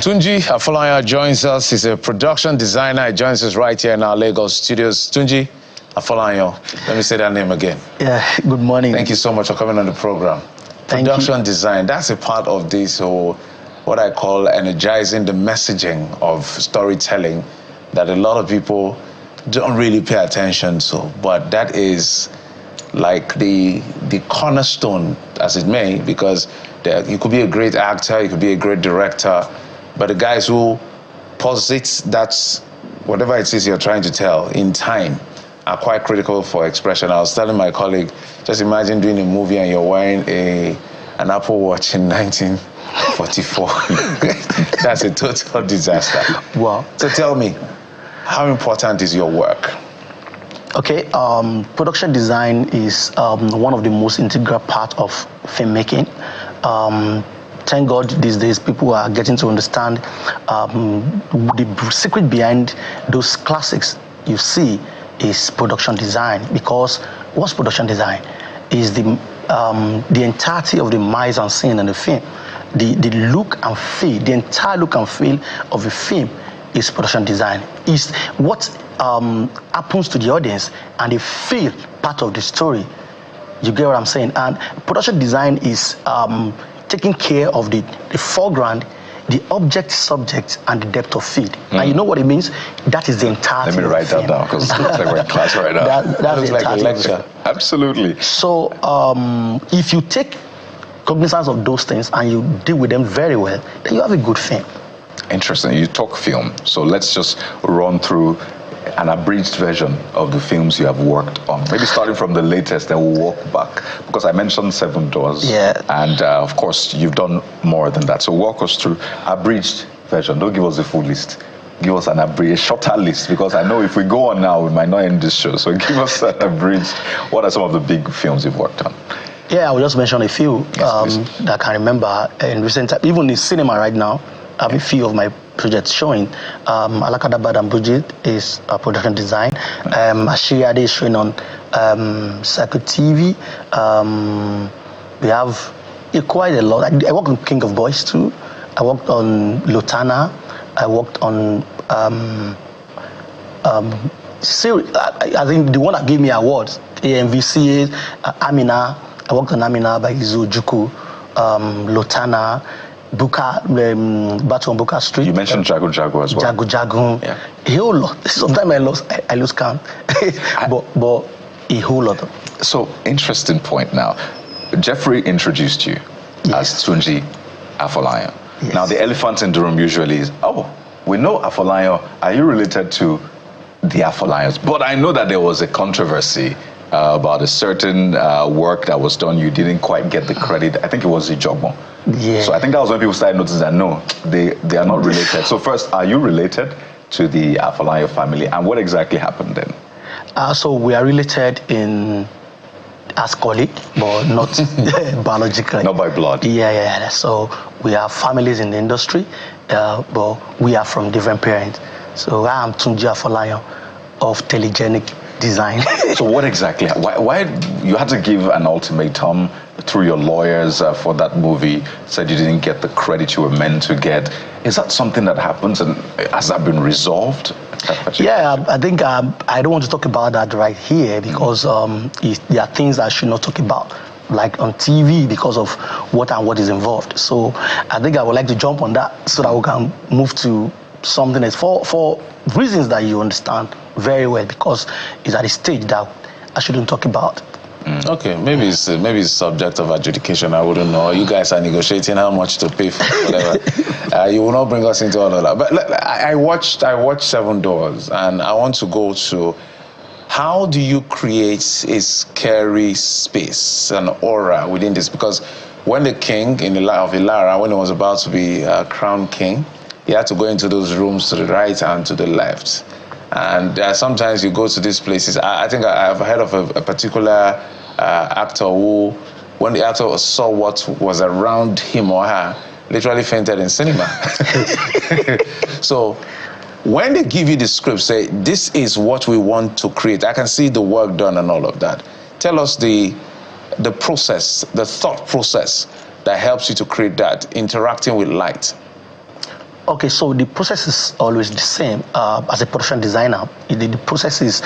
Tunji Afolayan joins us. He's a production designer. He joins us right here in our Lagos studios. Tunji Afolayan, let me say that name again. Yeah, good morning. Thank you so much for coming on the program. Production design, that's a part of this whole, what I call energizing the messaging of storytelling that a lot of people don't really pay attention to. But that is like the cornerstone, as it may, because you could be a great actor, you could be a great director, but the guys who posit that whatever it is you're trying to tell in time are quite critical for expression. I was telling my colleague, just imagine doing a movie and you're wearing an Apple Watch in 1944. That's a total disaster. Wow. So tell me, how important is your work? Okay, production design is one of the most integral part of filmmaking. Thank God these days people are getting to understand the secret behind those classics you see is production design. Because what's production design? Is the entirety of the mise en scene in the film. The look and feel, the entire look and feel of a film is production design. Is what happens to the audience and they feel part of the story. You get what I'm saying? And production design is taking care of the foreground, the object, subject, and the depth of field. And you know what it means? That is the entirety. Let me write that down because it looks like we're in class right now. That is like a lecture. Absolutely. So if you take cognizance of those things and you deal with them very well, then you have a good film. Interesting. You talk film, so let's just run through an abridged version of the films you have worked on. Maybe starting from the latest, then we'll walk back. Because I mentioned 7 Doors. Yeah. And of course, you've done more than that. So walk us through abridged version. Don't give us the full list. Give us a shorter list, because I know if we go on now, we might not end this show. So give us an abridged. What are some of the big films you've worked on? Yeah, I will just mention a few that I can remember in recent time. Even in cinema right now, I have a few of my projects showing. Alakadabad and Bujit is a production design. Ashiriade is showing on Circuit TV. We have quite a lot. I worked on King of Boys too. I worked on Lotana. I worked on series. I think the one that gave me awards, AMVCA, Amina. I worked on Amina by Izu Juku, Lotana, Buka, Battle on Buka Street. You mentioned Jago Jago as well. Jago. Yeah. A whole lot. Sometimes I lose count. but a whole lot. So, interesting point now. Jeffrey introduced you as Tunji Afolayan. Yes. Now, the elephant in the room usually is, we know Afolayan. Are you related to the Afolayans? But I know that there was a controversy about a certain work that was done. You didn't quite get the credit. I think it was Ijogbon. Yeah. So I think that was when people started noticing that no, they are not related. So first, are you related to the Afolayan family, and what exactly happened then? So we are related as colleague, but not biologically. Not by blood. Yeah. So we are families in the industry, but we are from different parents. So I am Tunji Afolayan of Telegenic Design. So what exactly? Why you had to give an ultimatum through your lawyers for that movie? Said you didn't get the credit you were meant to get. Is that something that happens, and has that been resolved? Yeah, I think I don't want to talk about that right here because there are things I should not talk about, like on TV, because of what is involved. So I think I would like to jump on that so that we can move to something else for reasons that you understand very well, because it's at a stage that I shouldn't talk about. Okay, maybe it's subject of adjudication. I wouldn't know. You guys are negotiating how much to pay for whatever. You will not bring us into all of that. But I watched 7 Doors, and I want to go to how do you create a scary space, an aura within this? Because when the king in the life of Ilara, when he was about to be crowned king, he had to go into those rooms to the right and to the left. And sometimes you go to these places. I think I've heard of a particular actor who, when the actor saw what was around him or her, literally fainted in cinema. So when they give you the script, say, this is what we want to create. I can see the work done and all of that. Tell us the process, the thought process that helps you to create that, interacting with light. Okay, so the process is always the same. As a production designer, the process is,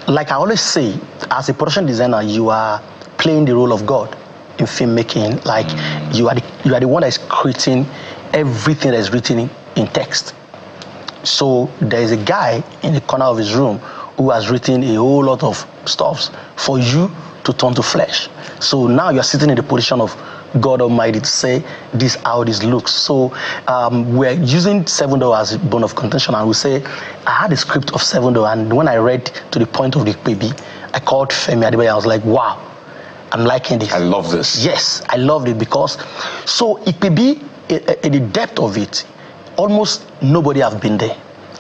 like I always say, as a production designer, you are playing the role of God in filmmaking. Like you are the one that is creating everything that is written in text. So there is a guy in the corner of his room who has written a whole lot of stuff for you to turn to flesh. So now you are sitting in the position of God Almighty to say this how this looks. So we're using 7 Door as a bone of contention, and we say I had a script of 7 Door, and when I read to the point of the baby, I called Femi Adebayo. I was like, wow, I'm liking this. I love this. Yes, I loved it because it may be in the depth of it. Almost nobody have been there.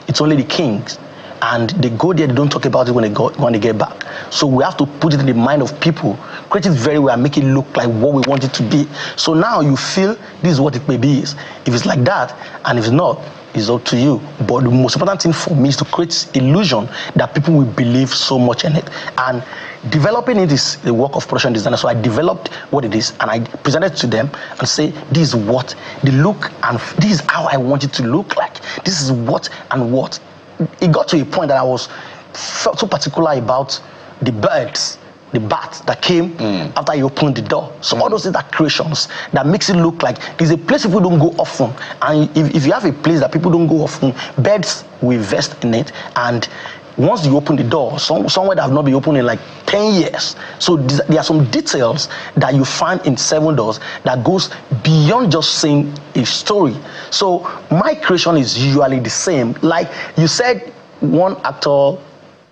It's only the kings, and they go there. They don't talk about it when they get back. So we have to put it in the mind of people, create it very well, and make it look like what we want it to be. So now you feel this is what it may be. If it's like that, and if it's not, it's up to you. But the most important thing for me is to create illusion that people will believe so much in it. And developing it is the work of production designer. So I developed what it is, and I presented it to them and say, this is what the look, and this is how I want it to look like. This is what and what. It got to a point that I felt so particular about the birds, the bats that came after you opened the door. So all those things are creations that makes it look like there's a place people don't go often. And if you have a place that people don't go often, birds will invest in it. And once you open the door, somewhere that have not been opened in like 10 years. So there are some details that you find in 7 Doors that goes beyond just saying a story. So my creation is usually the same. Like you said, one actor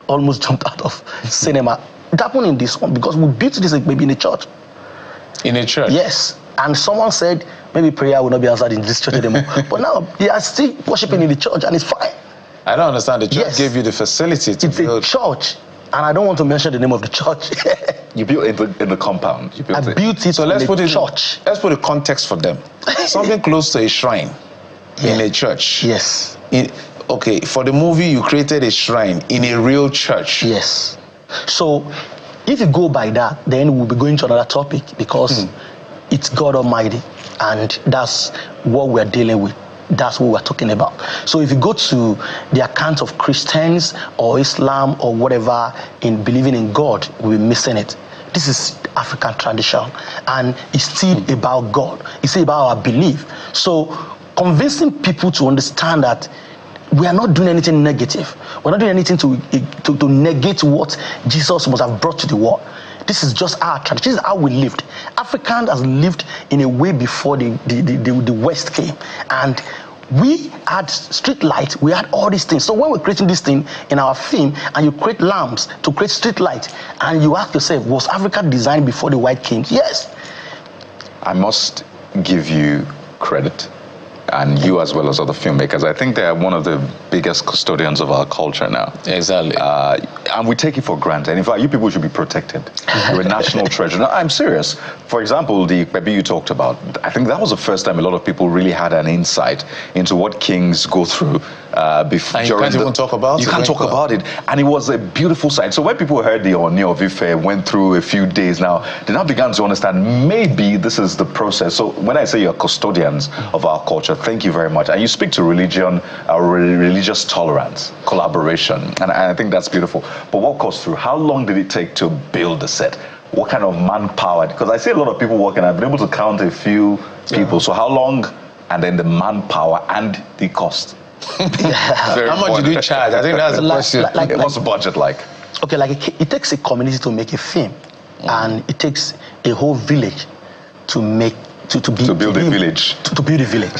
almost jumped out of cinema. It happened in this one because we built this maybe in a church. In a church? Yes. And someone said, maybe prayer will not be answered in this church anymore. But now they are still worshiping in the church, and it's fine. I don't understand. The church gave you the facility to build. It's a church, and I don't want to mention the name of the church. You built it in the compound. You built I built it. So let's put church. Let's put a context for them. Something close to a shrine in a church. Yes. Okay, for the movie, you created a shrine in a real church. Yes. So if you go by that, then we'll be going to another topic because it's God Almighty, and that's what we're dealing with. That's what we're talking about. So if you go to the account of Christians or Islam or whatever in believing in God, we're missing it. This is African tradition, and it's still about God. It's still about our belief. So convincing people to understand that we are not doing anything negative. We're not doing anything to negate what Jesus must have brought to the world. This is just our tradition. This is how we lived. Africans has lived in a way before the West came. And we had street light, we had all these things. So when we're creating this thing in our film, and you create lamps to create street light, and you ask yourself, was Africa designed before the white came? Yes. I must give you credit, and you as well as other filmmakers. I think they are one of the biggest custodians of our culture now. Exactly. And we take it for granted. In fact, you people should be protected. You're a national treasure. No, I'm serious. For example, the baby you talked about, I think that was the first time a lot of people really had an insight into what kings go through. Before, and you can't even talk about it. You can't talk about it. And it was a beautiful sight. So when people heard the Oni of Ife went through a few days now, they now began to understand maybe this is the process. So when I say you're custodians of our culture, thank you very much. And you speak to religion, religious tolerance, collaboration. And I think that's beautiful. But what goes through? How long did it take to build the set? What kind of manpower? Because I see a lot of people working. I've been able to count a few people. So how long? And then the manpower and the cost. How much did you charge? I think that's the question. What's the budget like? Okay, it takes a community to make a film, and it takes a whole village to build a village.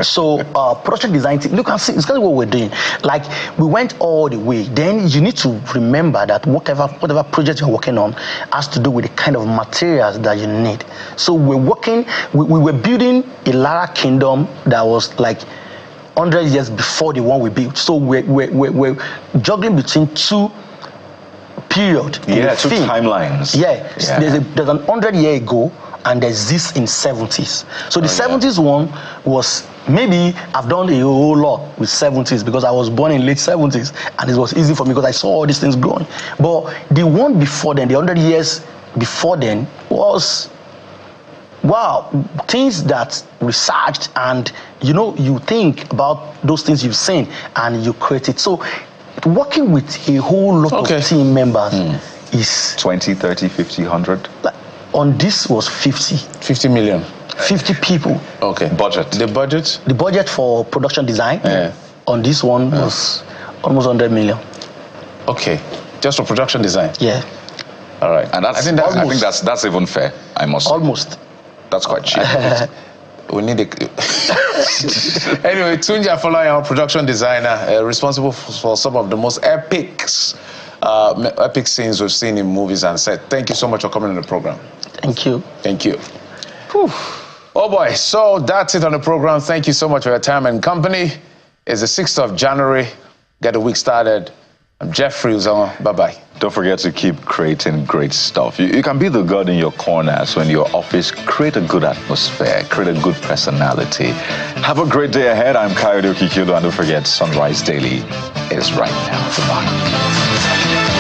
So production design team, look and see, it's kind of what we're doing. Like we went all the way. Then you need to remember that whatever project you're working on has to do with the kind of materials that you need. So we were building a Lara kingdom that was like 100 years before the one we built. So we're juggling between two periods. Yeah, two timelines. Yeah. There's an 100-year ago, and there's this in 70s. So the 70s one was, maybe I've done a whole lot with 70s because I was born in late 70s, and it was easy for me because I saw all these things growing. But the one before then, the 100 years before then, was wow, things that researched, and you think about those things you've seen and you create it. So working with a whole lot of team members is 20, 30, 50, 100. On this was 50 million. 50 people. Okay. Budget. The budget? The budget for production design on this one was almost 100 million. Okay. Just for production design? Yeah. All right. And I think that's even fair, I must say. Almost. That's quite cheap. We need it. Anyway, Tunji Afolayan, our production designer, responsible for some of the most epic scenes we've seen in movies and set. Thank you so much for coming on the program. Thank you. Thank you. Whew. Oh boy, so that's it on the program. Thank you so much for your time and company. It's the 6th of January. Get the week started. I'm Jeffrey Uzama. Bye-bye. Don't forget to keep creating great stuff. You can be the god in your corner. So in your office, create a good atmosphere, create a good personality. Have a great day ahead. I'm Kayode Okikilo, and don't forget, Sunrise Daily is right now. Goodbye.